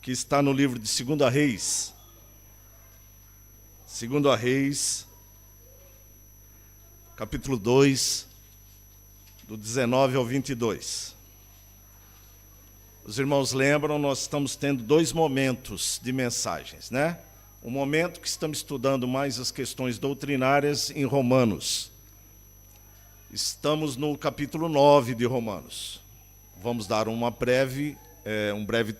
que está no livro de 2 Reis. 2 Reis, capítulo 2, do 19 ao 22. Os irmãos lembram, nós estamos tendo 2 momentos de mensagens, né? Um momento que estamos estudando mais as questões doutrinárias em Romanos. Estamos no capítulo 9 de Romanos. Vamos dar um breve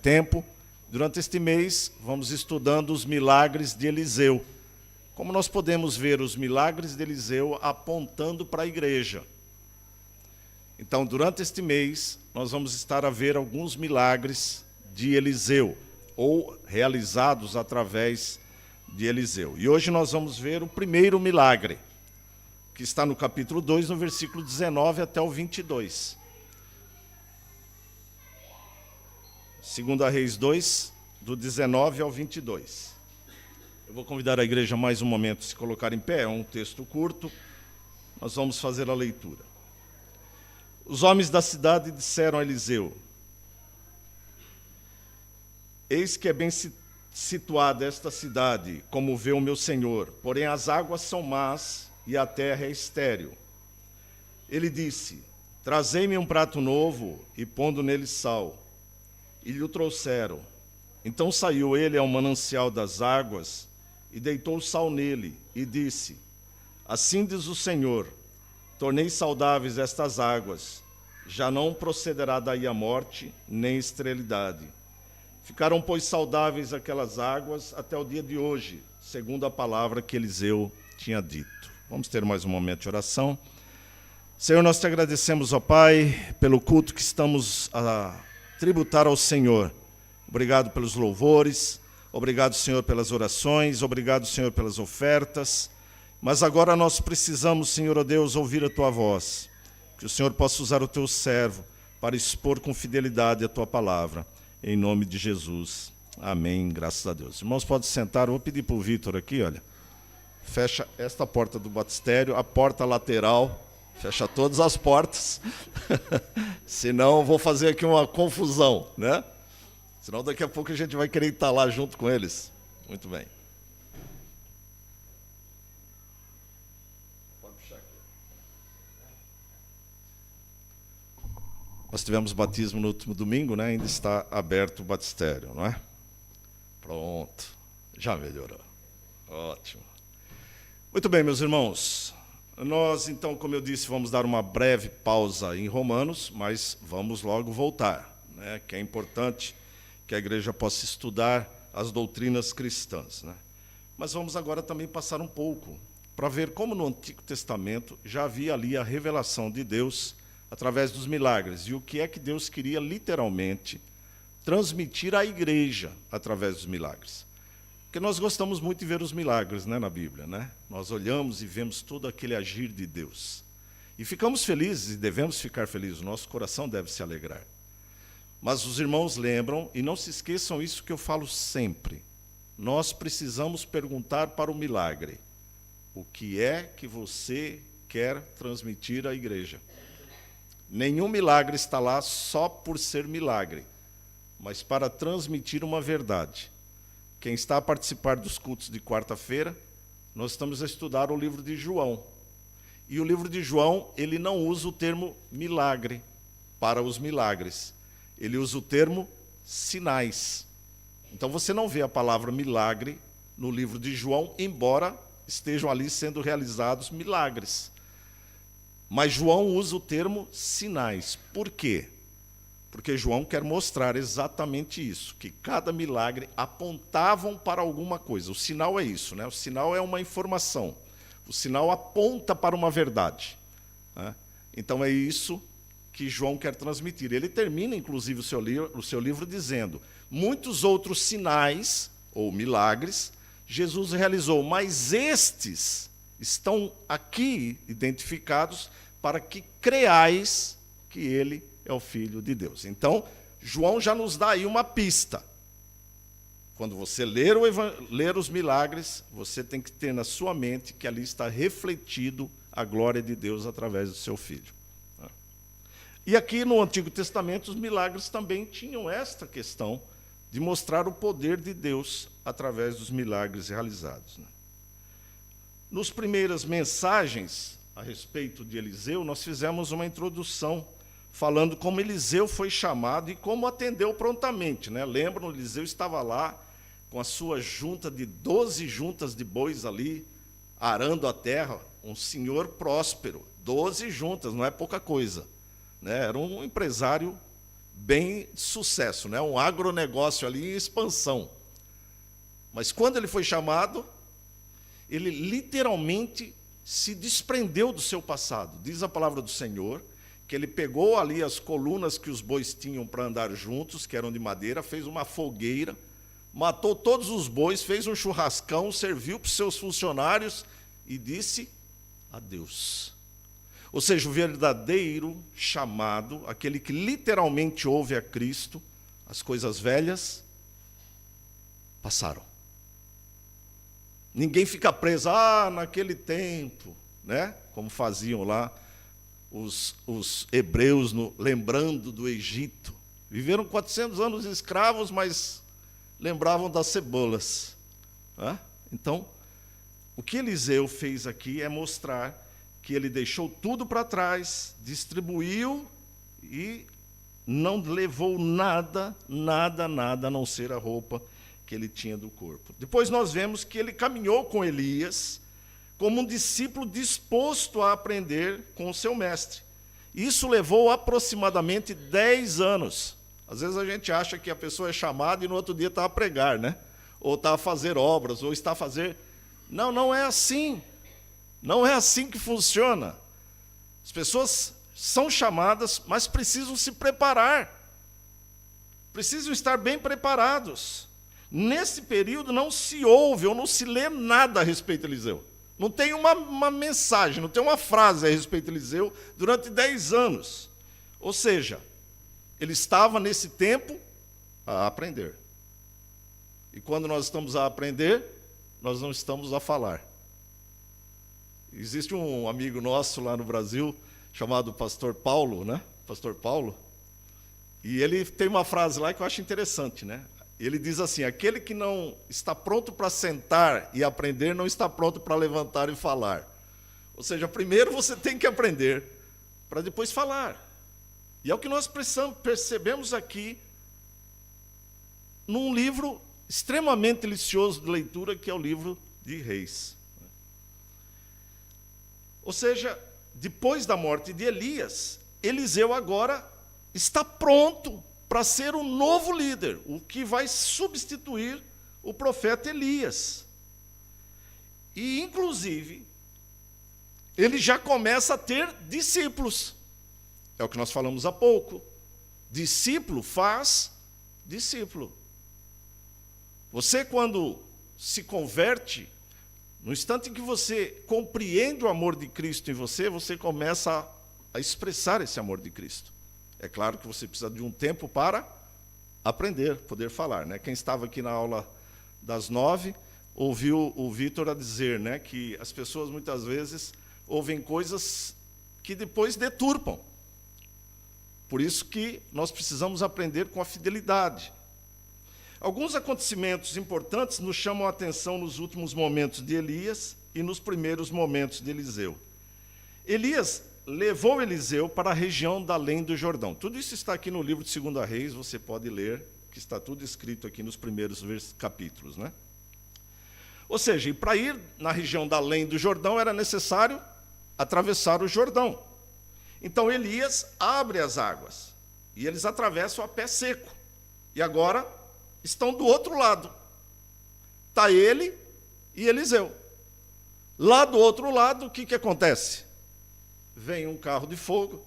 tempo. Durante este mês, vamos estudando os milagres de Eliseu. Como nós podemos ver os milagres de Eliseu apontando para a igreja. Então, durante este mês, nós vamos estar a ver alguns milagres de Eliseu, ou realizados através de Eliseu. E hoje nós vamos ver o primeiro milagre, que está no capítulo 2, no versículo 19 até o 22. 2 Reis 2, do 19 ao 22. Eu vou convidar a igreja mais um momento a se colocar em pé, é um texto curto, nós vamos fazer a leitura. Os homens da cidade disseram a Eliseu: eis que é bem situada esta cidade, como vê o meu senhor, porém as águas são más e a terra é estéril. Ele disse: trazei-me um prato novo e pondo nele sal. E lhe o trouxeram. Então saiu ele ao manancial das águas e deitou o sal nele e disse: assim diz o Senhor, tornei saudáveis estas águas, já não procederá daí a morte, nem esterilidade. Ficaram, pois, saudáveis aquelas águas até o dia de hoje, segundo a palavra que Eliseu tinha dito. Vamos ter mais um momento de oração. Senhor, nós te agradecemos, ó Pai, pelo culto que estamos a tributar ao Senhor. Obrigado pelos louvores, obrigado, Senhor, pelas orações, obrigado, Senhor, pelas ofertas. Mas agora nós precisamos, Senhor, ó Deus, ouvir a Tua voz. Que o Senhor possa usar o Teu servo para expor com fidelidade a Tua palavra. Em nome de Jesus. Amém. Graças a Deus. Irmãos, podem sentar. Eu vou pedir para o Vitor aqui, olha. Fecha esta porta do batistério, a porta lateral. Fecha todas as portas. Senão eu vou fazer aqui uma confusão, né? Senão daqui a pouco a gente vai querer estar lá junto com eles. Muito bem. Nós tivemos batismo no último domingo, né? Ainda está aberto o batistério, não é? Pronto, já melhorou. Ótimo. Muito bem, meus irmãos. Nós, então, como eu disse, vamos dar uma breve pausa em Romanos, mas vamos logo voltar, né? Que é importante que a igreja possa estudar as doutrinas cristãs, né? Mas vamos agora também passar um pouco para ver como no Antigo Testamento já havia ali a revelação de Deus através dos milagres, e o que é que Deus queria literalmente transmitir à igreja através dos milagres. Porque nós gostamos muito de ver os milagres, né, na Bíblia, né? Nós olhamos e vemos todo aquele agir de Deus. E ficamos felizes, e devemos ficar felizes, o nosso coração deve se alegrar. Mas os irmãos lembram, e não se esqueçam isso que eu falo sempre, nós precisamos perguntar para o milagre: o que é que você quer transmitir à igreja? Nenhum milagre está lá só por ser milagre, mas para transmitir uma verdade. Quem está a participar dos cultos de quarta-feira, nós estamos a estudar o livro de João. E o livro de João, ele não usa o termo milagre para os milagres. Ele usa o termo sinais. Então você não vê a palavra milagre no livro de João, embora estejam ali sendo realizados milagres. Mas João usa o termo sinais. Por quê? Porque João quer mostrar exatamente isso, que cada milagre apontavam para alguma coisa. O sinal é isso, né? O sinal é uma informação. O sinal aponta para uma verdade, né? Então é isso que João quer transmitir. Ele termina, inclusive, o seu livro dizendo: muitos outros sinais, ou milagres, Jesus realizou, mas estes estão aqui identificados para que creais que ele é o Filho de Deus. Então, João já nos dá aí uma pista. Quando você ler os milagres, você tem que ter na sua mente que ali está refletido a glória de Deus através do seu Filho. E aqui no Antigo Testamento, os milagres também tinham esta questão de mostrar o poder de Deus através dos milagres realizados. Nas primeiras mensagens a respeito de Eliseu, nós fizemos uma introdução falando como Eliseu foi chamado e como atendeu prontamente. Lembram, Eliseu estava lá com a sua junta de 12 juntas de bois ali, arando a terra, um senhor próspero, 12 juntas, não é pouca coisa. Era um empresário bem de sucesso, um agronegócio ali em expansão. Mas quando ele foi chamado, ele literalmente se desprendeu do seu passado. Diz a palavra do Senhor que ele pegou ali as colunas que os bois tinham para andar juntos, que eram de madeira, fez uma fogueira, matou todos os bois, fez um churrascão, serviu para os seus funcionários e disse adeus. Ou seja, o verdadeiro chamado, aquele que literalmente ouve a Cristo, as coisas velhas passaram. Ninguém fica preso, naquele tempo, como faziam lá os hebreus, lembrando do Egito. Viveram 400 anos escravos, mas lembravam das cebolas. Então, o que Eliseu fez aqui é mostrar que ele deixou tudo para trás, distribuiu e não levou nada, a não ser a roupa que ele tinha do corpo. Depois nós vemos que ele caminhou com Elias como um discípulo disposto a aprender com o seu mestre. Isso levou aproximadamente 10 anos. Às vezes a gente acha que a pessoa é chamada e no outro dia está a pregar, ou está a fazer obras, ou está a fazer... Não, não é assim. Não é assim que funciona. As pessoas são chamadas, mas precisam se preparar. Precisam estar bem preparados. Nesse período não se ouve ou não se lê nada a respeito de Eliseu. Não tem uma mensagem, não tem uma frase a respeito de Eliseu durante 10 anos. Ou seja, ele estava nesse tempo a aprender. E quando nós estamos a aprender, nós não estamos a falar. Existe um amigo nosso lá no Brasil, chamado Pastor Paulo, Pastor Paulo, e ele tem uma frase lá que eu acho interessante, Ele diz assim: aquele que não está pronto para sentar e aprender, não está pronto para levantar e falar. Ou seja, primeiro você tem que aprender, para depois falar. E é o que nós percebemos aqui, num livro extremamente delicioso de leitura, que é o livro de Reis. Ou seja, depois da morte de Elias, Eliseu agora está pronto para ser o novo líder, o que vai substituir o profeta Elias. E, inclusive, ele já começa a ter discípulos. É o que nós falamos há pouco. Discípulo faz discípulo. Você, quando se converte, no instante em que você compreende o amor de Cristo em você, você começa a expressar esse amor de Cristo. É claro que você precisa de um tempo para aprender, poder falar. Quem estava aqui na aula das 9, ouviu o Vitor a dizer que as pessoas muitas vezes ouvem coisas que depois deturpam. Por isso que nós precisamos aprender com a fidelidade. Alguns acontecimentos importantes nos chamam a atenção nos últimos momentos de Elias e nos primeiros momentos de Eliseu. Elias levou Eliseu para a região da além do Jordão. Tudo isso está aqui no livro de 2 Reis, você pode ler, que está tudo escrito aqui nos primeiros capítulos. Ou seja, para ir na região da além do Jordão era necessário atravessar o Jordão. Então Elias abre as águas e eles atravessam a pé seco. E agora estão do outro lado. Está ele e Eliseu. Lá do outro lado, o que acontece? Vem um carro de fogo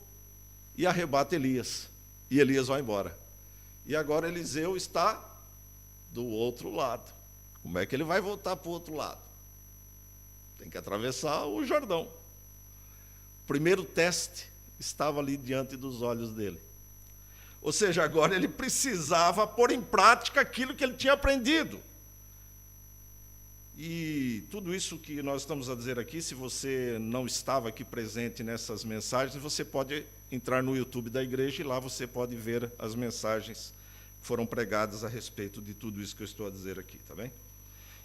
e arrebata Elias. E Elias vai embora. E agora Eliseu está do outro lado. Como é que ele vai voltar para o outro lado? Tem que atravessar o Jordão. O primeiro teste estava ali diante dos olhos dele. Ou seja, agora ele precisava pôr em prática aquilo que ele tinha aprendido. E tudo isso que nós estamos a dizer aqui, se você não estava aqui presente nessas mensagens, você pode entrar no YouTube da igreja e lá você pode ver as mensagens foram pregadas a respeito de tudo isso que eu estou a dizer aqui, tá bem?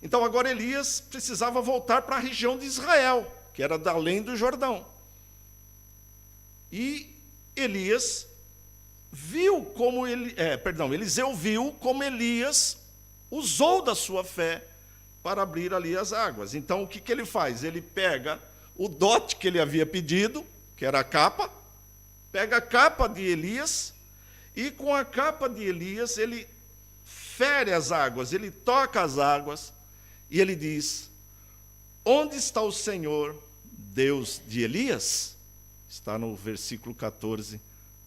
Então, agora Elias precisava voltar para a região de Israel, que era da além do Jordão. E Eliseu viu como Elias usou da sua fé para abrir ali as águas. Então, o que ele faz? Ele pega o dote que ele havia pedido, que era a capa, pega a capa de Elias, e com a capa de Elias, ele fere as águas, ele toca as águas, e ele diz: onde está o Senhor, Deus de Elias? Está no versículo 14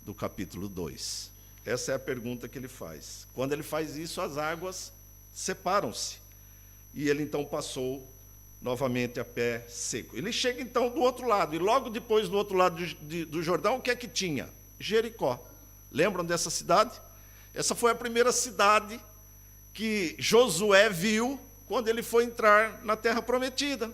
do capítulo 2. Essa é a pergunta que ele faz. Quando ele faz isso, as águas separam-se. E ele então passou novamente a pé seco. Ele chega então do outro lado, e logo depois do outro lado do Jordão, o que é que tinha? Jericó. Lembram dessa cidade? Essa foi a primeira cidade que Josué viu quando ele foi entrar na Terra Prometida.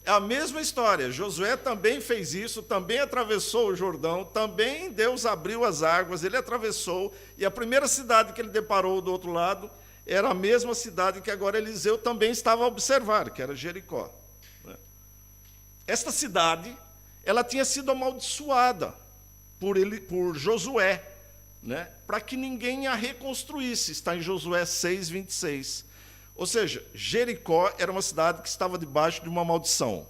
É a mesma história. Josué também fez isso, também atravessou o Jordão, também Deus abriu as águas, ele atravessou, e a primeira cidade que ele deparou do outro lado era a mesma cidade que agora Eliseu também estava a observar, que era Jericó. Esta cidade, ela tinha sido amaldiçoada por Josué, para que ninguém a reconstruísse. Está em Josué 6, 26. Ou seja, Jericó era uma cidade que estava debaixo de uma maldição.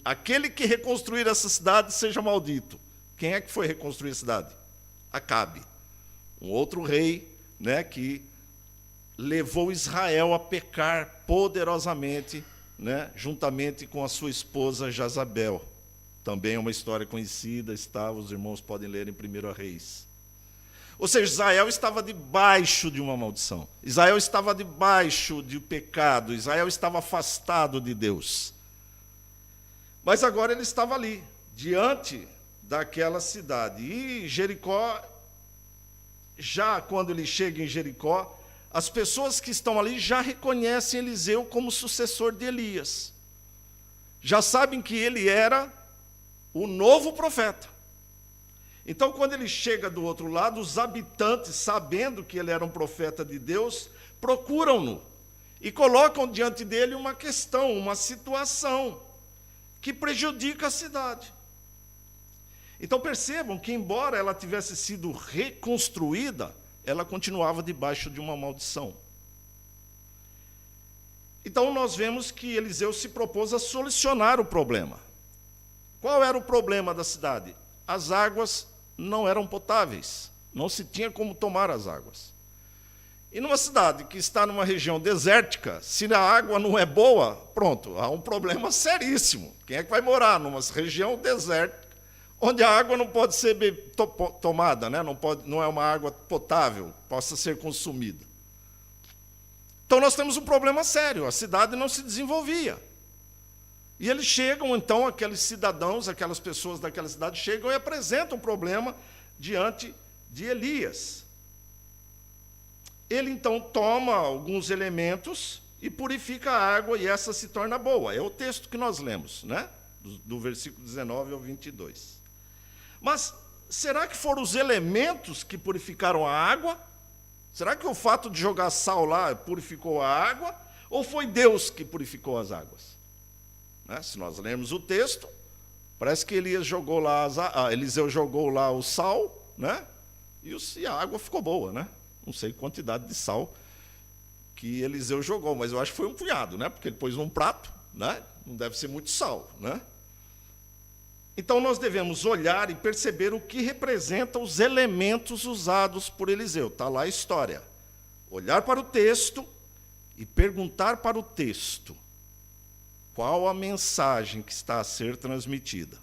Aquele que reconstruir essa cidade seja maldito. Quem é que foi reconstruir a cidade? Acabe, um outro rei, que levou Israel a pecar poderosamente, juntamente com a sua esposa Jezabel. Também é uma história conhecida, os irmãos podem ler em 1 Reis. Ou seja, Israel estava debaixo de uma maldição. Israel estava debaixo de pecado. Israel estava afastado de Deus. Mas agora ele estava ali, diante daquela cidade. E Jericó, já quando ele chega em Jericó, as pessoas que estão ali já reconhecem Eliseu como sucessor de Elias. Já sabem que ele era o novo profeta. Então, quando ele chega do outro lado, os habitantes, sabendo que ele era um profeta de Deus, procuram-no e colocam diante dele uma questão, uma situação que prejudica a cidade. Então, percebam que, embora ela tivesse sido reconstruída, ela continuava debaixo de uma maldição. Então, nós vemos que Eliseu se propôs a solucionar o problema. Qual era o problema da cidade? As águas não eram potáveis, não se tinha como tomar as águas. E numa cidade que está numa região desértica, se a água não é boa, pronto, há um problema seríssimo. Quem é que vai morar numa região desértica, onde a água não pode ser tomada, não é uma água potável, possa ser consumida? Então nós temos um problema sério, a cidade não se desenvolvia. E eles chegam, então, aqueles cidadãos, aquelas pessoas daquela cidade, chegam e apresentam o problema diante de Elias. Ele, então, toma alguns elementos e purifica a água, e essa se torna boa. É o texto que nós lemos, do versículo 19 ao 22. Mas será que foram os elementos que purificaram a água? Será que o fato de jogar sal lá purificou a água? Ou foi Deus que purificou as águas? Se nós lermos o texto, parece que Eliseu jogou lá o sal, e a água ficou boa, Não sei a quantidade de sal que Eliseu jogou, mas eu acho que foi um punhado, porque ele pôs num prato, não deve ser muito sal, Então nós devemos olhar e perceber o que representam os elementos usados por Eliseu. Está lá a história. Olhar para o texto e perguntar para o texto qual a mensagem que está a ser transmitida.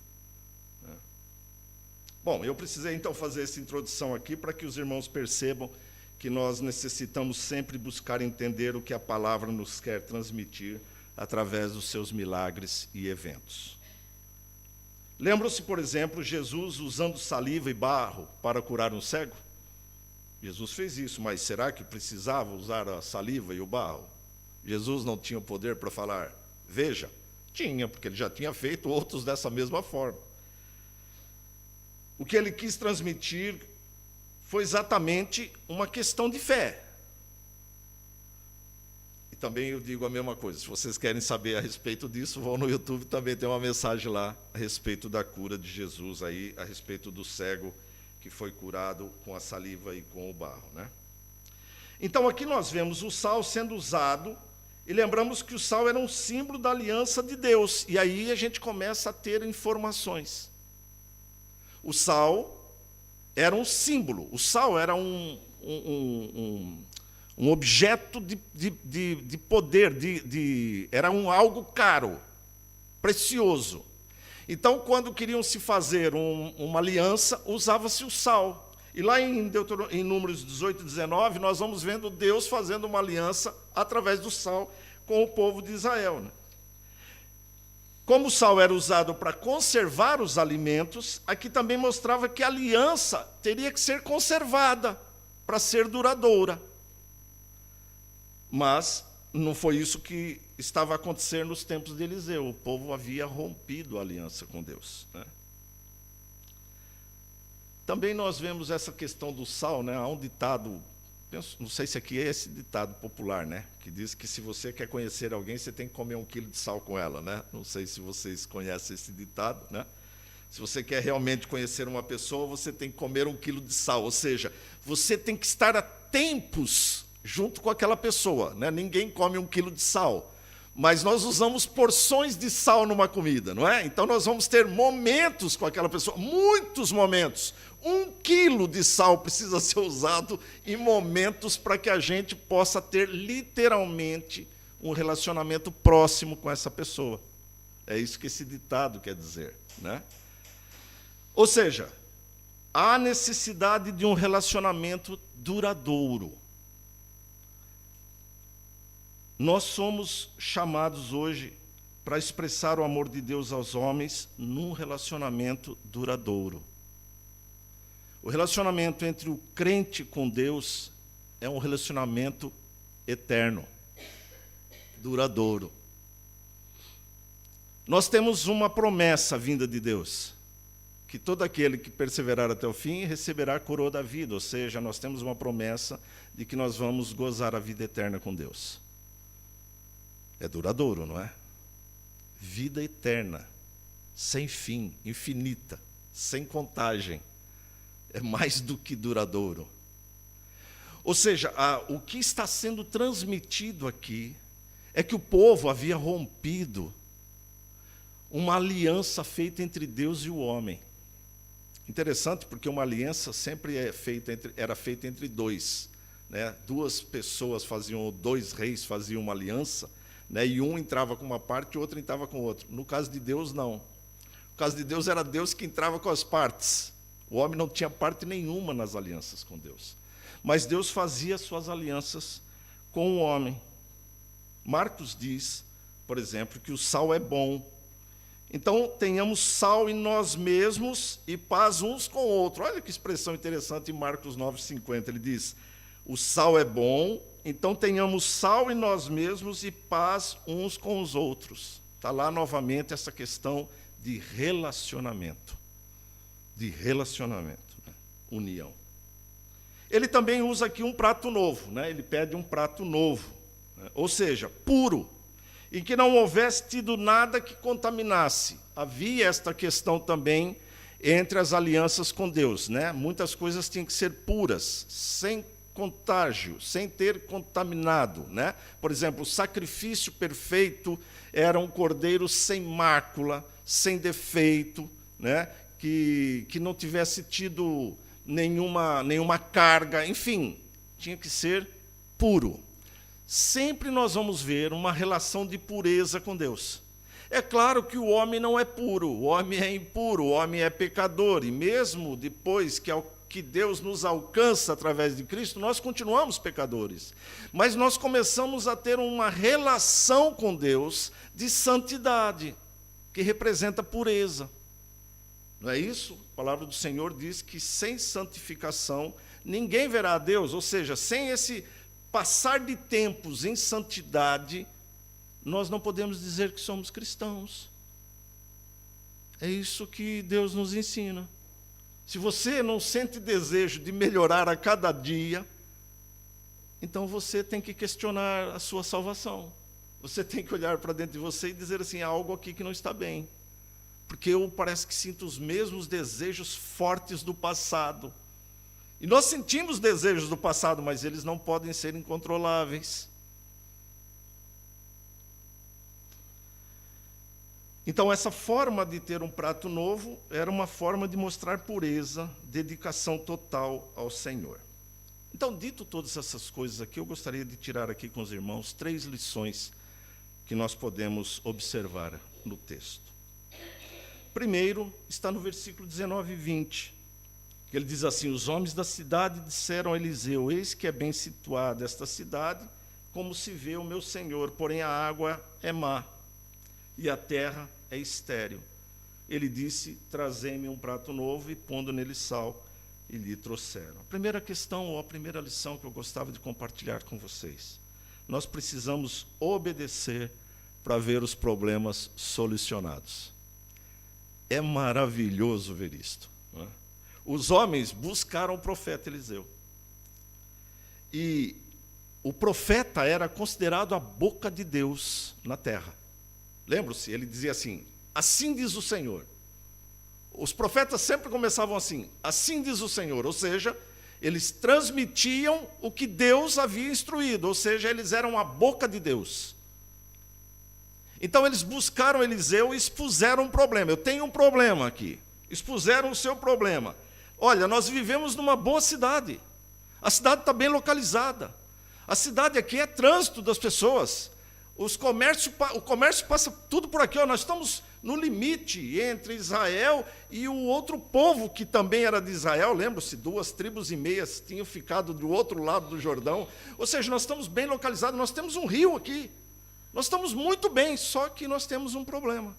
Bom, eu precisei então fazer essa introdução aqui para que os irmãos percebam que nós necessitamos sempre buscar entender o que a palavra nos quer transmitir através dos seus milagres e eventos. Lembram-se, por exemplo, Jesus usando saliva e barro para curar um cego? Jesus fez isso, mas será que precisava usar a saliva e o barro? Jesus não tinha o poder para falar, veja? Tinha, porque ele já tinha feito outros dessa mesma forma. O que ele quis transmitir foi exatamente uma questão de fé. E também eu digo a mesma coisa, se vocês querem saber a respeito disso, vão no YouTube, também tem uma mensagem lá a respeito da cura de Jesus, aí, a respeito do cego que foi curado com a saliva e com o barro, né? Então aqui nós vemos o sal sendo usado, e lembramos que o sal era um símbolo da aliança de Deus, e aí a gente começa a ter informações. O sal era um símbolo, o sal era um objeto de poder, era um algo caro, precioso. Então, quando queriam se fazer uma aliança, usava-se o sal. E lá em Números 18, 19, nós vamos vendo Deus fazendo uma aliança através do sal com o povo de Israel, né? Como o sal era usado para conservar os alimentos, aqui também mostrava que a aliança teria que ser conservada para ser duradoura. Mas não foi isso que estava acontecendo nos tempos de Eliseu. O povo havia rompido a aliança com Deus, né? Também nós vemos essa questão do sal, né? Há um ditado, não sei se aqui é esse ditado popular, né? Que diz que se você quer conhecer alguém, você tem que comer 1 quilo de sal com ela, né? Não sei se vocês conhecem esse ditado, né? Se você quer realmente conhecer uma pessoa, você tem que comer 1 quilo de sal, ou seja, você tem que estar a tempos junto com aquela pessoa, né? Ninguém come 1 quilo de sal, mas nós usamos porções de sal numa comida, não é? Então nós vamos ter momentos com aquela pessoa, muitos momentos. 1 quilo de sal precisa ser usado em momentos para que a gente possa ter literalmente um relacionamento próximo com essa pessoa. É isso que esse ditado quer dizer, né? Ou seja, há necessidade de um relacionamento duradouro. Nós somos chamados hoje para expressar o amor de Deus aos homens num relacionamento duradouro. O relacionamento entre o crente com Deus é um relacionamento eterno, duradouro. Nós temos uma promessa vinda de Deus, que todo aquele que perseverar até o fim receberá a coroa da vida, ou seja, nós temos uma promessa de que nós vamos gozar a vida eterna com Deus. É duradouro, não é? Vida eterna, sem fim, infinita, sem contagem. É mais do que duradouro. Ou seja, o que está sendo transmitido aqui é que o povo havia rompido uma aliança feita entre Deus e o homem. Interessante, porque uma aliança sempre era feita entre dois, né? Duas pessoas faziam, 2 reis faziam uma aliança, né? E um entrava com uma parte e o outro entrava com o outro. No caso de Deus, não. No caso de Deus, era Deus que entrava com as partes. O homem não tinha parte nenhuma nas alianças com Deus. Mas Deus fazia suas alianças com o homem. Marcos diz, por exemplo, que o sal é bom. Então, tenhamos sal em nós mesmos e paz uns com o outro. Olha que expressão interessante em Marcos 9,50. Ele diz, o sal é bom, então tenhamos sal em nós mesmos e paz uns com os outros. Está lá novamente essa questão de relacionamento. Né? União. Ele também usa aqui um prato novo, né? Ele pede um prato novo, né? Ou seja, puro, em que não houvesse tido nada que contaminasse. Havia esta questão também entre as alianças com Deus, né? Muitas coisas tinham que ser puras, sem contágio, sem ter contaminado, né? Por exemplo, o sacrifício perfeito era um cordeiro sem mácula, sem defeito, né? Que não tivesse tido nenhuma carga, enfim, tinha que ser puro. Sempre nós vamos ver uma relação de pureza com Deus. É claro que o homem não é puro, o homem é impuro, o homem é pecador, e mesmo depois que Deus nos alcança através de Cristo, nós continuamos pecadores. Mas nós começamos a ter uma relação com Deus de santidade, que representa pureza. Não é isso? A palavra do Senhor diz que sem santificação ninguém verá a Deus, ou seja, sem esse passar de tempos em santidade, nós não podemos dizer que somos cristãos. É isso que Deus nos ensina. Se você não sente desejo de melhorar a cada dia, então você tem que questionar a sua salvação. Você tem que olhar para dentro de você e dizer assim, há algo aqui que não está bem. Porque eu parece que sinto os mesmos desejos fortes do passado. E nós sentimos desejos do passado, mas eles não podem ser incontroláveis. Então, essa forma de ter um prato novo era uma forma de mostrar pureza, dedicação total ao Senhor. Então, dito todas essas coisas aqui, eu gostaria de tirar aqui com os irmãos 3 lições que nós podemos observar no texto. Primeiro, está no versículo 19 e 20, que ele diz assim, os homens da cidade disseram a Eliseu, eis que é bem situada esta cidade, como se vê o meu senhor, porém a água é má, e a terra é estéril. Ele disse, trazei-me um prato novo, e pondo nele sal, e lhe trouxeram. A primeira questão, ou a primeira lição que eu gostava de compartilhar com vocês, nós precisamos obedecer para ver os problemas solucionados. É maravilhoso ver isto, não é? Os homens buscaram o profeta Eliseu. E o profeta era considerado a boca de Deus na terra. Lembra-se, ele dizia assim, assim diz o Senhor. Os profetas sempre começavam assim diz o Senhor. Ou seja, eles transmitiam o que Deus havia instruído. Ou seja, eles eram a boca de Deus. Então eles buscaram Eliseu e expuseram um problema. Eu tenho um problema aqui. Expuseram o seu problema. Olha, nós vivemos numa boa cidade. A cidade está bem localizada. A cidade aqui é trânsito das pessoas. O comércio passa tudo por aqui. Ó, nós estamos no limite entre Israel e o outro povo que também era de Israel. Lembra-se, 2,5 tribos tinham ficado do outro lado do Jordão. Ou seja, nós estamos bem localizados. Nós temos um rio aqui. Nós estamos muito bem, só que nós temos um problema.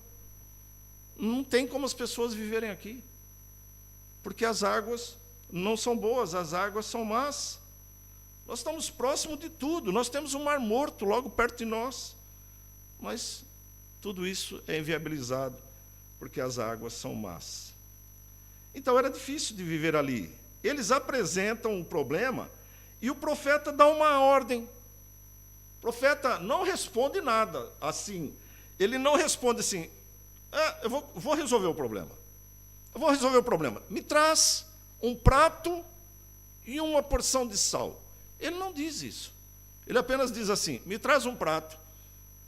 Não tem como as pessoas viverem aqui. Porque as águas não são boas, as águas são más. Nós estamos próximos de tudo. Nós temos um mar morto logo perto de nós. Mas tudo isso é inviabilizado, porque as águas são más. Então era difícil de viver ali. Eles apresentam um problema e o profeta dá uma ordem. O profeta não responde nada assim. Ele não responde assim, eu vou resolver o problema. Eu vou resolver o problema. Me traz um prato e uma porção de sal. Ele não diz isso. Ele apenas diz assim, me traz um prato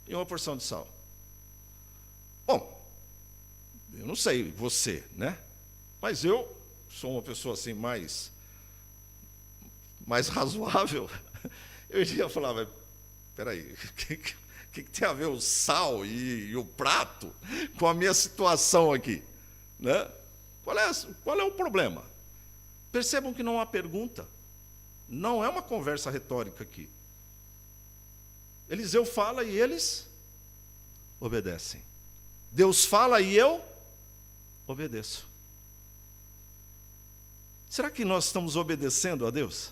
e uma porção de sal. Bom, eu não sei você, né? Mas eu sou uma pessoa assim mais razoável. Eu iria falar, mas peraí, o que tem a ver o sal e o prato com a minha situação aqui? Né? Qual é o problema? Percebam que não há pergunta. Não é uma conversa retórica aqui. Eliseu fala e eles obedecem. Deus fala e eu obedeço. Será que nós estamos obedecendo a Deus?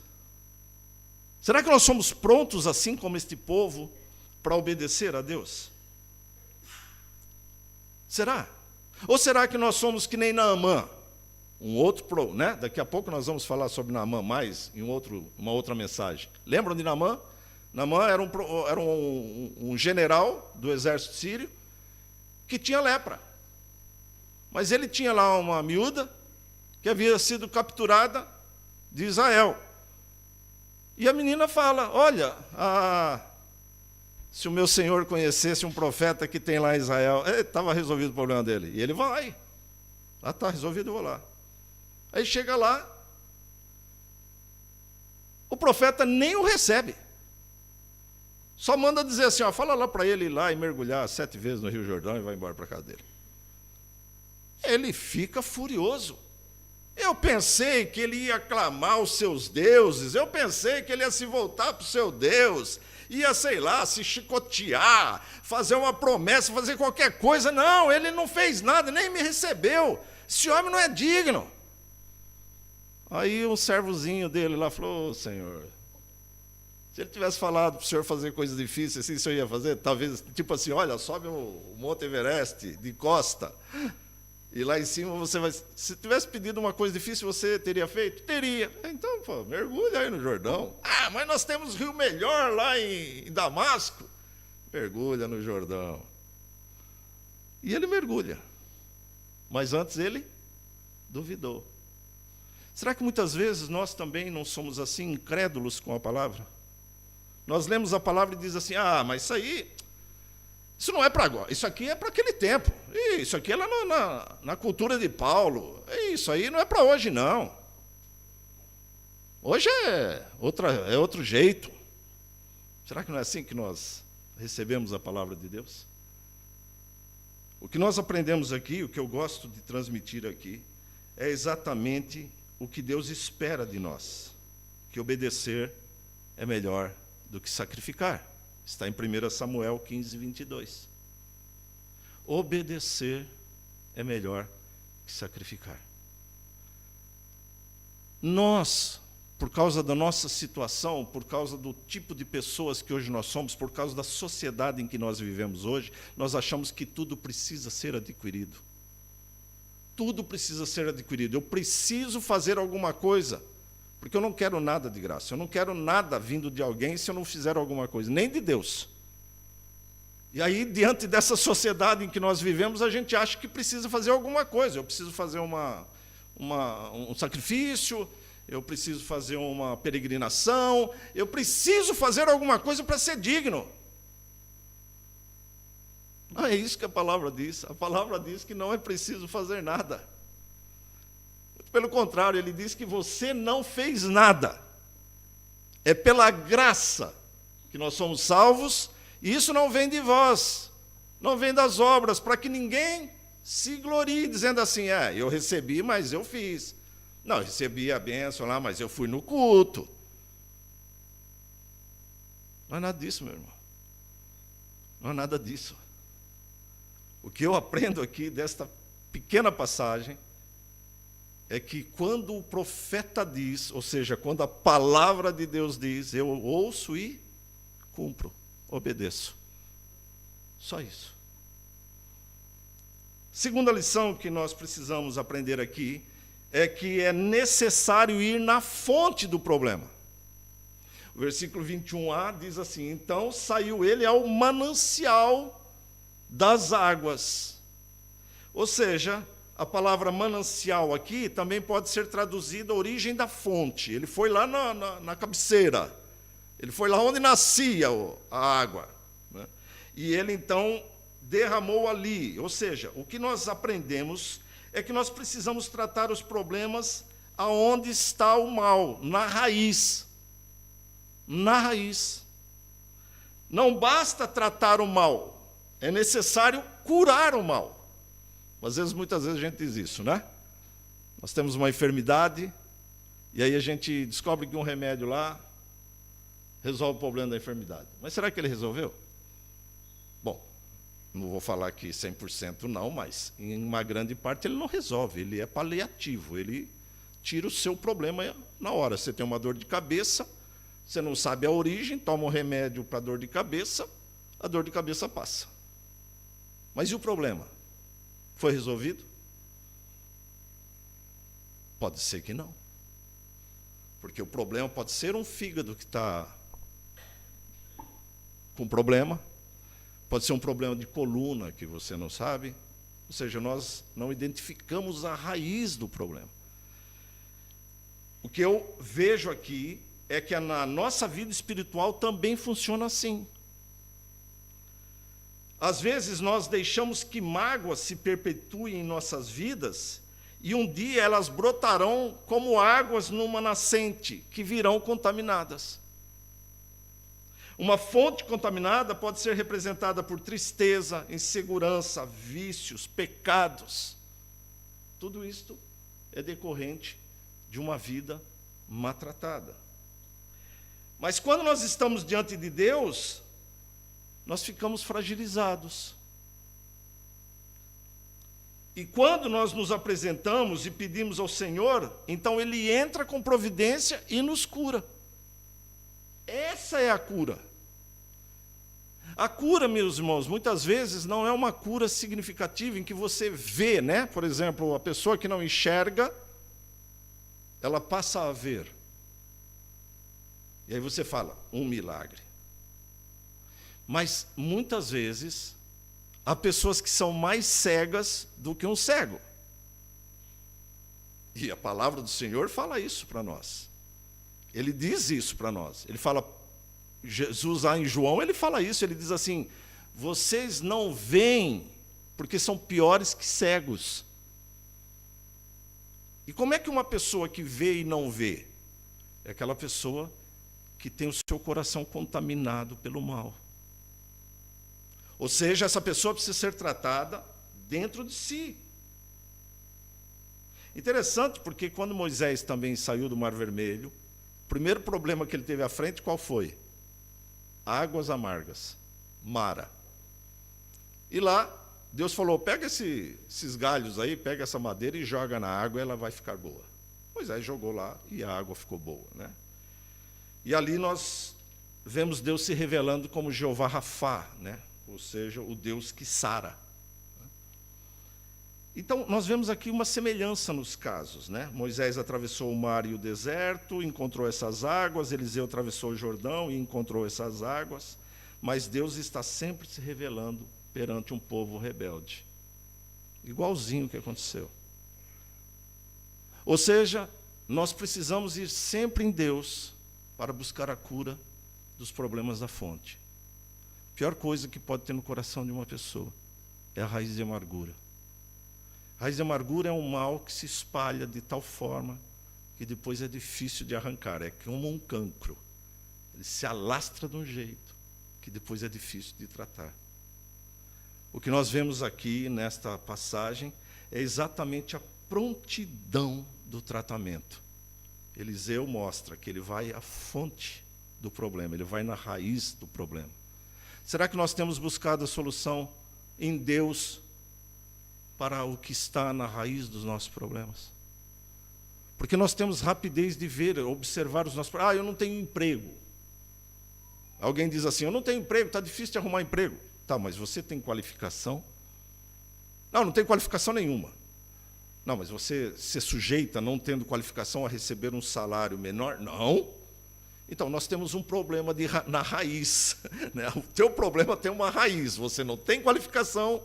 Será que nós somos prontos, assim como este povo, para obedecer a Deus? Será? Ou será que nós somos que nem Naamã? Né? Daqui a pouco nós vamos falar sobre Naamã mais em uma outra mensagem. Lembram de Naamã? Naamã era um general do exército sírio que tinha lepra. Mas ele tinha lá uma miúda que havia sido capturada de Israel. E a menina fala, olha, se o meu senhor conhecesse um profeta que tem lá em Israel, estava resolvido o problema dele. E ele vai. Está resolvido, eu vou lá. Aí chega lá, o profeta nem o recebe. Só manda dizer assim, fala lá para ele ir lá e mergulhar 7 vezes no Rio Jordão e vai embora para a casa dele. Ele fica furioso. Eu pensei que ele ia clamar os seus deuses, eu pensei que ele ia se voltar para o seu Deus, ia, sei lá, se chicotear, fazer uma promessa, fazer qualquer coisa. Não, ele não fez nada, nem me recebeu. Esse homem não é digno. Aí um servozinho dele lá falou, Senhor, se ele tivesse falado para o senhor fazer coisas difíceis, assim o senhor ia fazer? Talvez, tipo assim, olha, sobe o Monte Everest de costa. E lá em cima você vai... Se tivesse pedido uma coisa difícil, você teria feito? Teria. Então, pô, mergulha aí no Jordão. Ah, mas nós temos rio melhor lá em Damasco. Mergulha no Jordão. E ele mergulha. Mas antes ele duvidou. Será que muitas vezes nós também não somos assim, incrédulos com a palavra? Nós lemos a palavra e diz assim, ah, mas isso não é para agora, isso aqui é para aquele tempo. Isso aqui é lá na cultura de Paulo. Isso aí não é para hoje, não. Hoje é outro jeito. Será que não é assim que nós recebemos a palavra de Deus? O que nós aprendemos aqui, o que eu gosto de transmitir aqui, é exatamente o que Deus espera de nós, que obedecer é melhor do que sacrificar. Está em 1 Samuel 15, 22. Obedecer é melhor que sacrificar. Nós, por causa da nossa situação, por causa do tipo de pessoas que hoje nós somos, por causa da sociedade em que nós vivemos hoje, nós achamos que tudo precisa ser adquirido. Tudo precisa ser adquirido. Eu preciso fazer alguma coisa, porque eu não quero nada de graça. Eu não quero nada vindo de alguém se eu não fizer alguma coisa, nem de Deus. E aí, diante dessa sociedade em que nós vivemos, a gente acha que precisa fazer alguma coisa. Eu preciso fazer um sacrifício, eu preciso fazer uma peregrinação, eu preciso fazer alguma coisa para ser digno. Não é isso que a palavra diz. A palavra diz que não é preciso fazer nada. Pelo contrário, ele diz que você não fez nada. É pela graça que nós somos salvos, e isso não vem de vós, não vem das obras, para que ninguém se glorie, dizendo assim, eu recebi, mas eu fiz. Não, eu recebi a bênção lá, mas eu fui no culto. Não é nada disso, meu irmão. Não é nada disso. O que eu aprendo aqui desta pequena passagem é que quando o profeta diz, ou seja, quando a palavra de Deus diz, eu ouço e cumpro, obedeço. Só isso. Segunda lição que nós precisamos aprender aqui é que é necessário ir na fonte do problema. O versículo 21a diz assim, então saiu ele ao manancial das águas. Ou seja, a palavra manancial aqui também pode ser traduzida a origem da fonte. Ele foi lá na cabeceira. Ele foi lá onde nascia a água. Né? E ele, então, derramou ali. Ou seja, o que nós aprendemos é que nós precisamos tratar os problemas aonde está o mal, na raiz. Na raiz. Não basta tratar o mal. É necessário curar o mal. Muitas vezes a gente diz isso, né? Nós temos uma enfermidade, e aí a gente descobre que um remédio lá resolve o problema da enfermidade. Mas será que ele resolveu? Bom, não vou falar que 100% não, mas em uma grande parte ele não resolve, ele é paliativo, ele tira o seu problema na hora. Você tem uma dor de cabeça, você não sabe a origem, toma um remédio para dor de cabeça, a dor de cabeça passa. Mas e o problema? Foi resolvido? Pode ser que não. Porque o problema pode ser um fígado que está com problema, pode ser um problema de coluna que você não sabe, ou seja, nós não identificamos a raiz do problema. O que eu vejo aqui é que na nossa vida espiritual também funciona assim. Às vezes nós deixamos que mágoas se perpetuem em nossas vidas e um dia elas brotarão como águas numa nascente que virão contaminadas. Uma fonte contaminada pode ser representada por tristeza, insegurança, vícios, pecados. Tudo isto é decorrente de uma vida maltratada. Mas quando nós estamos diante de Deus, nós ficamos fragilizados. E quando nós nos apresentamos e pedimos ao Senhor, então Ele entra com providência e nos cura. Essa é a cura. A cura, meus irmãos, muitas vezes não é uma cura significativa em que você vê, né? Por exemplo, a pessoa que não enxerga, ela passa a ver. E aí você fala, um milagre. Mas, muitas vezes, há pessoas que são mais cegas do que um cego. E a palavra do Senhor fala isso para nós. Ele diz isso para nós. Ele fala, Jesus lá em João, ele fala isso, ele diz assim, vocês não veem, porque são piores que cegos. E como é que uma pessoa que vê e não vê? É aquela pessoa que tem o seu coração contaminado pelo mal. Ou seja, essa pessoa precisa ser tratada dentro de si. Interessante, porque quando Moisés também saiu do Mar Vermelho, o primeiro problema que ele teve à frente, qual foi? Águas amargas, Mara. E lá, Deus falou, pega esses galhos aí, pega essa madeira e joga na água, ela vai ficar boa. Moisés jogou lá e a água ficou boa, né? E ali nós vemos Deus se revelando como Jeová Rafá, né? Ou seja, o Deus que sara. Então, nós vemos aqui uma semelhança nos casos, né? Moisés atravessou o mar e o deserto, encontrou essas águas, Eliseu atravessou o Jordão e encontrou essas águas, mas Deus está sempre se revelando perante um povo rebelde. Igualzinho o que aconteceu. Ou seja, nós precisamos ir sempre em Deus para buscar a cura dos problemas da fonte. A pior coisa que pode ter no coração de uma pessoa é a raiz de amargura. A raiz de amargura é um mal que se espalha de tal forma que depois é difícil de arrancar. É como um cancro. Ele se alastra de um jeito que depois é difícil de tratar. O que nós vemos aqui nesta passagem é exatamente a prontidão do tratamento. Eliseu mostra que ele vai à fonte do problema, ele vai na raiz do problema. Será que nós temos buscado a solução em Deus para o que está na raiz dos nossos problemas? Porque nós temos rapidez de ver, observar os nossos problemas. Eu não tenho emprego. Alguém diz assim, eu não tenho emprego, está difícil de arrumar emprego. Tá, mas você tem qualificação? Não tenho qualificação nenhuma. Não, mas você se sujeita, não tendo qualificação, a receber um salário menor? Não. Então, nós temos um problema na raiz. Né? O teu problema tem uma raiz. Você não tem qualificação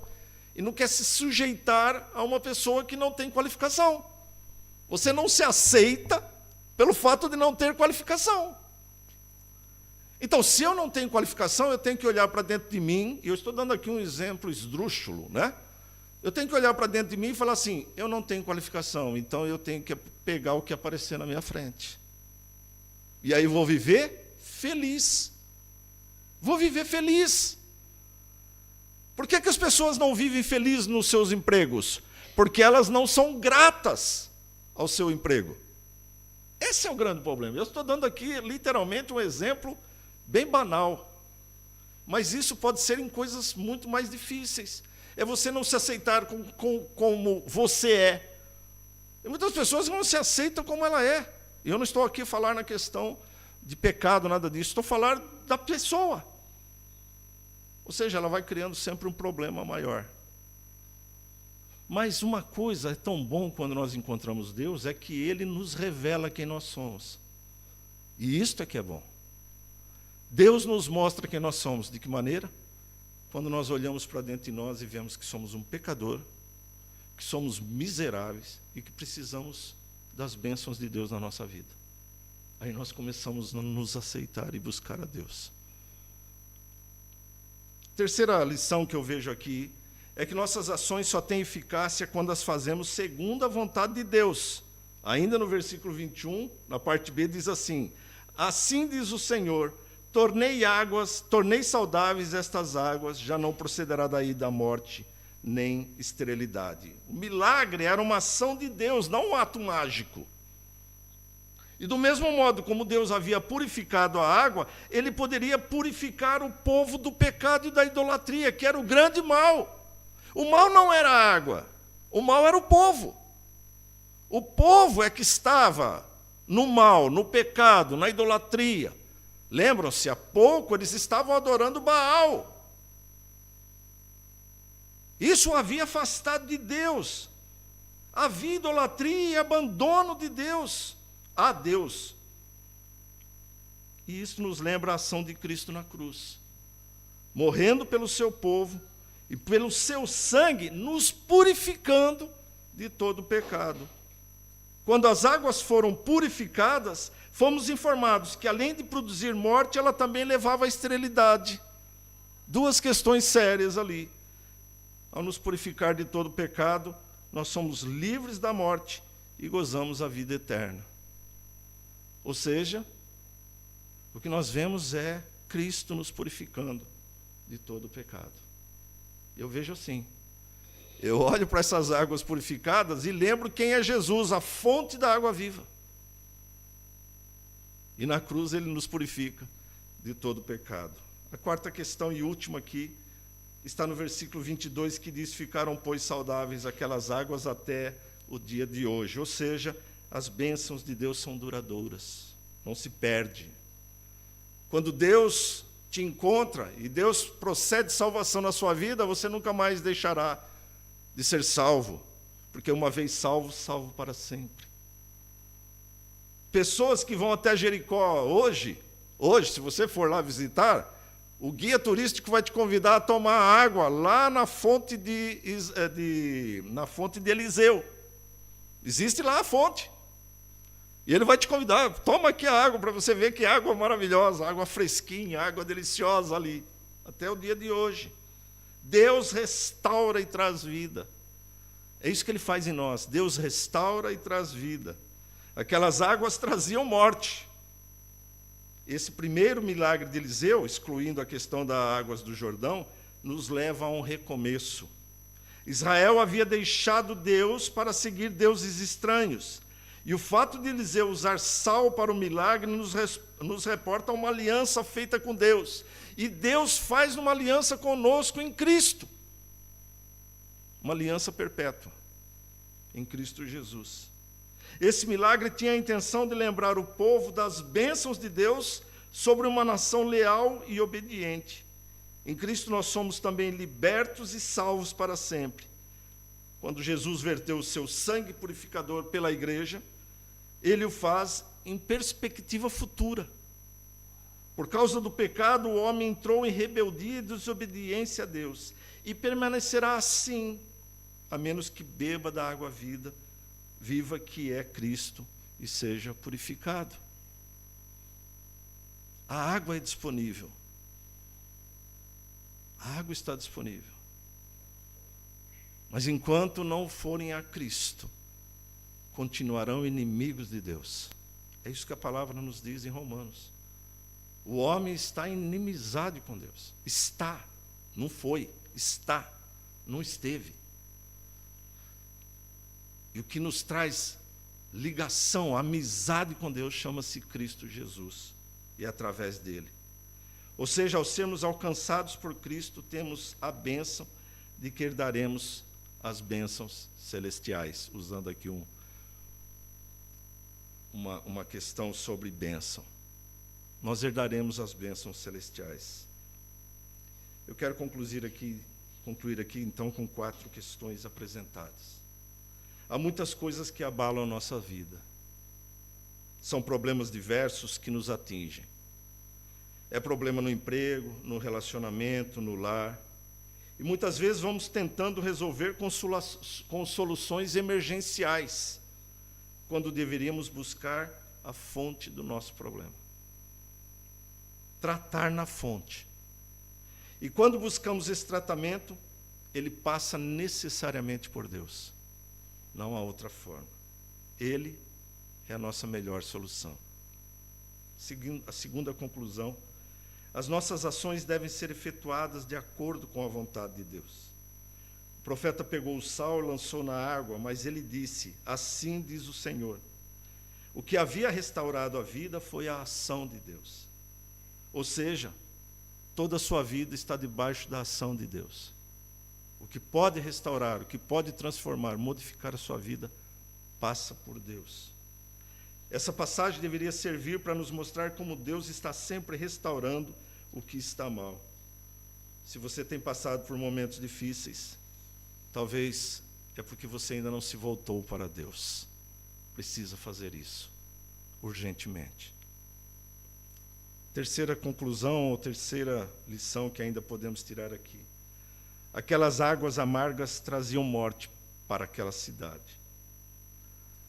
e não quer se sujeitar a uma pessoa que não tem qualificação. Você não se aceita pelo fato de não ter qualificação. Então, se eu não tenho qualificação, eu tenho que olhar para dentro de mim, e eu estou dando aqui um exemplo esdrúxulo, né? Eu tenho que olhar para dentro de mim e falar assim, eu não tenho qualificação, então eu tenho que pegar o que aparecer na minha frente. E aí vou viver feliz. Vou viver feliz. Por que as pessoas não vivem felizes nos seus empregos? Porque elas não são gratas ao seu emprego. Esse é o grande problema. Eu estou dando aqui, literalmente, um exemplo bem banal. Mas isso pode ser em coisas muito mais difíceis. É você não se aceitar como você é. E muitas pessoas não se aceitam como ela é. E eu não estou aqui a falar na questão de pecado, nada disso. Estou a falar da pessoa. Ou seja, ela vai criando sempre um problema maior. Mas uma coisa é tão bom quando nós encontramos Deus, é que Ele nos revela quem nós somos. E isto é que é bom. Deus nos mostra quem nós somos. De que maneira? Quando nós olhamos para dentro de nós e vemos que somos um pecador, que somos miseráveis e que precisamos das bênçãos de Deus na nossa vida. Aí nós começamos a nos aceitar e buscar a Deus. Terceira lição que eu vejo aqui é que nossas ações só têm eficácia quando as fazemos segundo a vontade de Deus. Ainda no versículo 21, na parte B, diz assim, assim diz o Senhor, tornei saudáveis estas águas, já não procederá daí da morte, nem esterilidade. O milagre era uma ação de Deus, não um ato mágico. E do mesmo modo como Deus havia purificado a água, Ele poderia purificar o povo do pecado e da idolatria, que era o grande mal. O mal não era a água, o mal era o povo. O povo é que estava no mal, no pecado, na idolatria. Lembram-se, há pouco eles estavam adorando Baal. Isso o havia afastado de Deus. Havia idolatria e abandono de Deus a Deus. E isso nos lembra a ação de Cristo na cruz, morrendo pelo seu povo e pelo seu sangue nos purificando de todo pecado. Quando as águas foram purificadas, fomos informados que, além de produzir morte, ela também levava a esterilidade. Duas questões sérias ali. Ao nos purificar de todo pecado, nós somos livres da morte e gozamos a vida eterna. Ou seja, o que nós vemos é Cristo nos purificando de todo pecado. Eu vejo assim. Eu olho para essas águas purificadas e lembro quem é Jesus, a fonte da água viva. E na cruz ele nos purifica de todo pecado. A quarta questão e última aqui está no versículo 22, que diz: ficaram, pois, saudáveis aquelas águas até o dia de hoje. Ou seja, as bênçãos de Deus são duradouras, não se perde. Quando Deus te encontra e Deus procede salvação na sua vida, você nunca mais deixará de ser salvo, porque uma vez salvo, salvo para sempre. Pessoas que vão até Jericó hoje, se você for lá visitar, o guia turístico vai te convidar a tomar água lá na fonte de Eliseu. Existe lá a fonte. E ele vai te convidar: toma aqui a água, para você ver que água maravilhosa, água fresquinha, água deliciosa ali, até o dia de hoje. Deus restaura e traz vida. É isso que ele faz em nós. Deus restaura e traz vida. Aquelas águas traziam morte. Esse primeiro milagre de Eliseu, excluindo a questão das águas do Jordão, nos leva a um recomeço. Israel havia deixado Deus para seguir deuses estranhos. E o fato de Eliseu usar sal para o milagre nos reporta uma aliança feita com Deus. E Deus faz uma aliança conosco em Cristo. Uma aliança perpétua em Cristo Jesus. Esse milagre tinha a intenção de lembrar o povo das bênçãos de Deus sobre uma nação leal e obediente. Em Cristo nós somos também libertos e salvos para sempre. Quando Jesus verteu o seu sangue purificador pela igreja, ele o faz em perspectiva futura. Por causa do pecado, o homem entrou em rebeldia e desobediência a Deus, e permanecerá assim, a menos que beba da água viva que é Cristo e seja purificado. A água é disponível. A água está disponível. Mas enquanto não forem a Cristo, continuarão inimigos de Deus. É isso que a palavra nos diz em Romanos. O homem está em inimizade com Deus. Está, não foi, está, não esteve. E o que nos traz ligação, amizade com Deus, chama-se Cristo Jesus. E é através dele. Ou seja, ao sermos alcançados por Cristo, temos a bênção de que herdaremos as bênçãos celestiais. Usando aqui uma questão sobre bênção. Nós herdaremos as bênçãos celestiais. Eu quero concluir aqui então com 4 questões apresentadas. Há muitas coisas que abalam a nossa vida. São problemas diversos que nos atingem. É problema no emprego, no relacionamento, no lar. E muitas vezes vamos tentando resolver com soluções emergenciais, quando deveríamos buscar a fonte do nosso problema. Tratar na fonte. E quando buscamos esse tratamento, ele passa necessariamente por Deus. Não há outra forma. Ele é a nossa melhor solução. A segunda conclusão: as nossas ações devem ser efetuadas de acordo com a vontade de Deus. O profeta pegou o sal e lançou na água, mas ele disse: assim diz o Senhor. O que havia restaurado a vida foi a ação de Deus. Ou seja, toda a sua vida está debaixo da ação de Deus. O que pode restaurar, o que pode transformar, modificar a sua vida, passa por Deus. Essa passagem deveria servir para nos mostrar como Deus está sempre restaurando o que está mal. Se você tem passado por momentos difíceis, talvez é porque você ainda não se voltou para Deus. Precisa fazer isso, urgentemente. Terceira conclusão, ou terceira lição que ainda podemos tirar aqui. Aquelas águas amargas traziam morte para aquela cidade.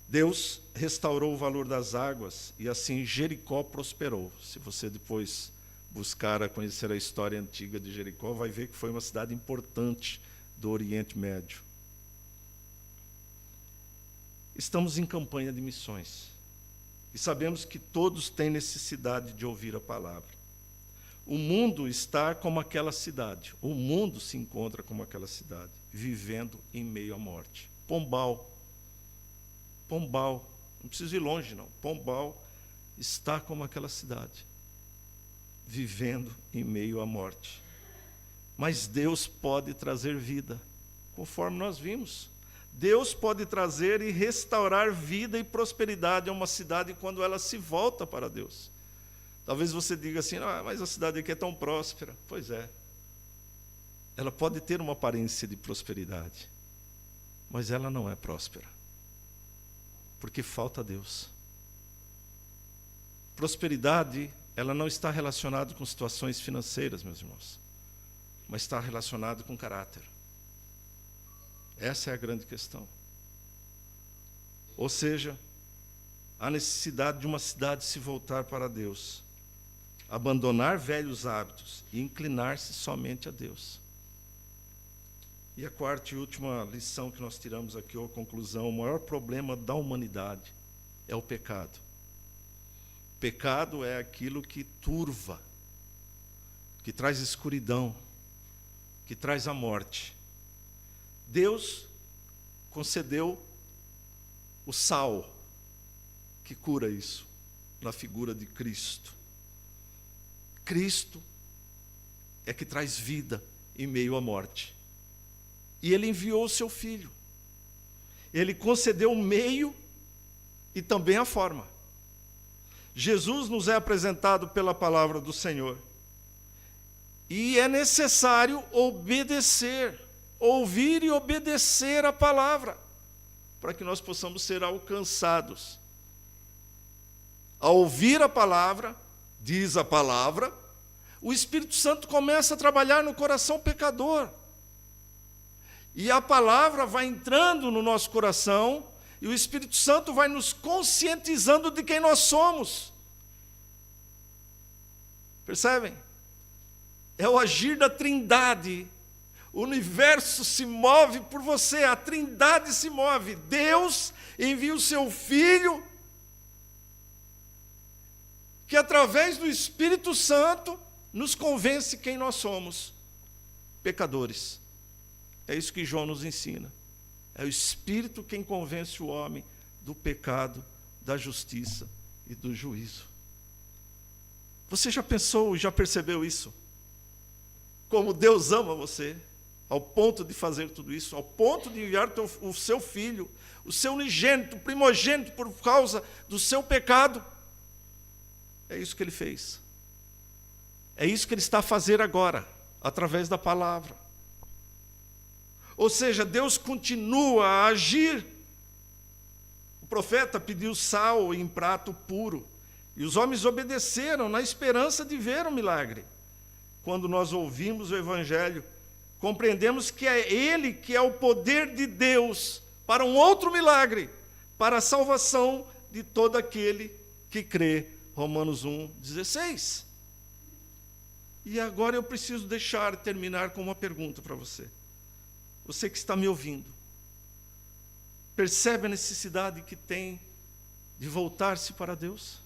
Deus restaurou o valor das águas e assim Jericó prosperou. Se você depois buscar conhecer a história antiga de Jericó, vai ver que foi uma cidade importante do Oriente Médio. Estamos em campanha de missões e sabemos que todos têm necessidade de ouvir a palavra. O mundo está como aquela cidade, o mundo se encontra como aquela cidade, vivendo em meio à morte. Pombal, não preciso ir longe não, Pombal está como aquela cidade, vivendo em meio à morte. Mas Deus pode trazer vida, conforme nós vimos. Deus pode trazer e restaurar vida e prosperidade a uma cidade quando ela se volta para Deus. Talvez você diga assim, mas a cidade aqui é tão próspera. Pois é. Ela pode ter uma aparência de prosperidade, mas ela não é próspera, porque falta Deus. Prosperidade, ela não está relacionada com situações financeiras, meus irmãos, mas está relacionada com caráter. Essa é a grande questão. Ou seja, a necessidade de uma cidade se voltar para Deus, abandonar velhos hábitos e inclinar-se somente a Deus. E a quarta e última lição que nós tiramos aqui, ou conclusão, o maior problema da humanidade é o pecado. O pecado é aquilo que turva, que traz escuridão, que traz a morte. Deus concedeu o sal que cura isso, na figura de Cristo. Cristo é que traz vida em meio à morte. E Ele enviou o seu Filho. Ele concedeu o meio e também a forma. Jesus nos é apresentado pela palavra do Senhor. E é necessário obedecer, ouvir e obedecer a palavra, para que nós possamos ser alcançados. Ao ouvir a palavra, diz a palavra, o Espírito Santo começa a trabalhar no coração pecador. E a palavra vai entrando no nosso coração, e o Espírito Santo vai nos conscientizando de quem nós somos. Percebem? É o agir da Trindade. O universo se move por você, a Trindade se move. Deus envia o seu Filho, que através do Espírito Santo nos convence quem nós somos, pecadores. É isso que João nos ensina. É o Espírito quem convence o homem do pecado, da justiça e do juízo. Você já pensou e já percebeu isso? Como Deus ama você, ao ponto de fazer tudo isso, ao ponto de enviar o seu Filho, o seu unigênito, primogênito, por causa do seu pecado. É isso que Ele fez. É isso que Ele está a fazer agora, através da palavra. Ou seja, Deus continua a agir. O profeta pediu sal em prato puro, e os homens obedeceram na esperança de ver o milagre. Quando nós ouvimos o Evangelho, compreendemos que é Ele que é o poder de Deus para um outro milagre, para a salvação de todo aquele que crê. Romanos 1,16. E agora eu preciso terminar com uma pergunta para você. Você que está me ouvindo, percebe a necessidade que tem de voltar-se para Deus,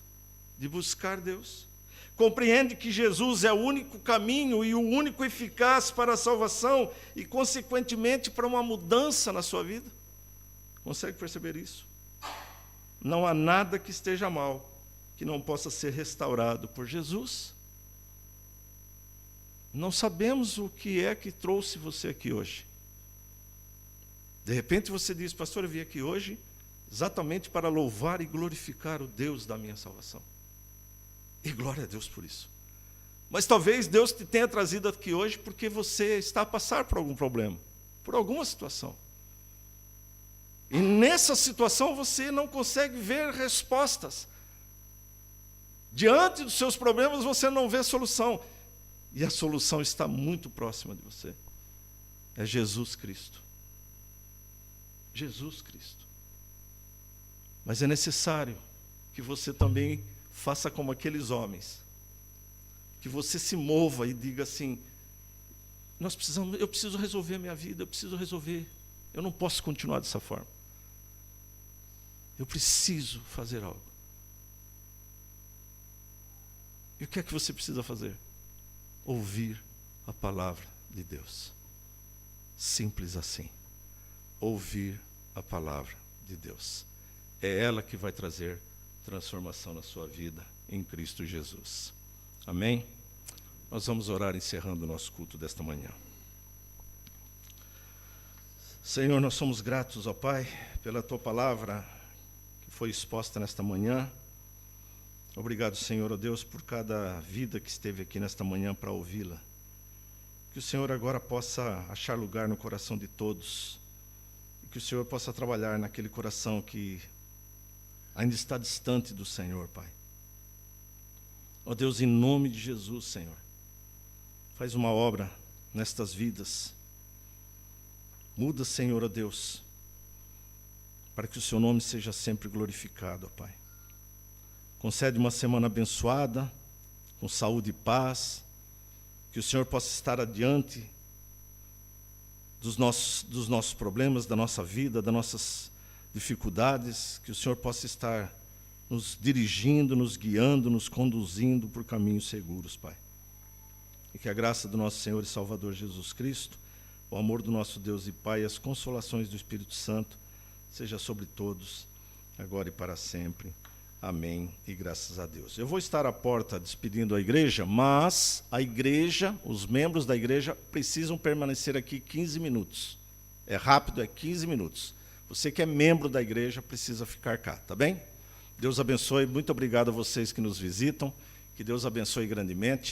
de buscar Deus? Compreende que Jesus é o único caminho e o único eficaz para a salvação e, consequentemente, para uma mudança na sua vida? Consegue perceber isso? Não há nada que esteja mal que não possa ser restaurado por Jesus. Não sabemos o que é que trouxe você aqui hoje. De repente você diz, pastor, eu vim aqui hoje exatamente para louvar e glorificar o Deus da minha salvação. E glória a Deus por isso. Mas talvez Deus te tenha trazido aqui hoje porque você está a passar por algum problema. por alguma situação. E nessa situação você não consegue ver respostas. Diante dos seus problemas você não vê solução. E a solução está muito próxima de você. É Jesus Cristo. Jesus Cristo. Mas é necessário que você também faça como aqueles homens. Que você se mova e diga assim, eu preciso resolver a minha vida, eu preciso resolver. Eu não posso continuar dessa forma. Eu preciso fazer algo. E o que é que você precisa fazer? Ouvir a palavra de Deus. Simples assim. Ouvir a palavra de Deus. É ela que vai trazer transformação na sua vida em Cristo Jesus. Amém? Nós vamos orar encerrando o nosso culto desta manhã. Senhor, nós somos gratos, ó Pai, pela Tua palavra que foi exposta nesta manhã. Obrigado, Senhor, ó Deus, por cada vida que esteve aqui nesta manhã para ouvi-la. Que o Senhor agora possa achar lugar no coração de todos. E que o Senhor possa trabalhar naquele coração que ainda está distante do Senhor, Pai. Ó Deus, em nome de Jesus, Senhor, faz uma obra nestas vidas. Muda, Senhor, ó Deus, para que o Seu nome seja sempre glorificado, ó Pai. Concede uma semana abençoada, com saúde e paz, que o Senhor possa estar adiante dos nossos problemas, da nossa vida, das nossas dificuldades, que o Senhor possa estar nos dirigindo, nos guiando, nos conduzindo por caminhos seguros, Pai. E que a graça do nosso Senhor e Salvador Jesus Cristo, o amor do nosso Deus e Pai e as consolações do Espírito Santo seja sobre todos, agora e para sempre. Amém e graças a Deus. Eu vou estar à porta despedindo a igreja, mas a igreja, os membros da igreja precisam permanecer aqui 15 minutos. É rápido, é 15 minutos. Você que é membro da igreja precisa ficar cá, tá bem? Deus abençoe, muito obrigado a vocês que nos visitam, que Deus abençoe grandemente.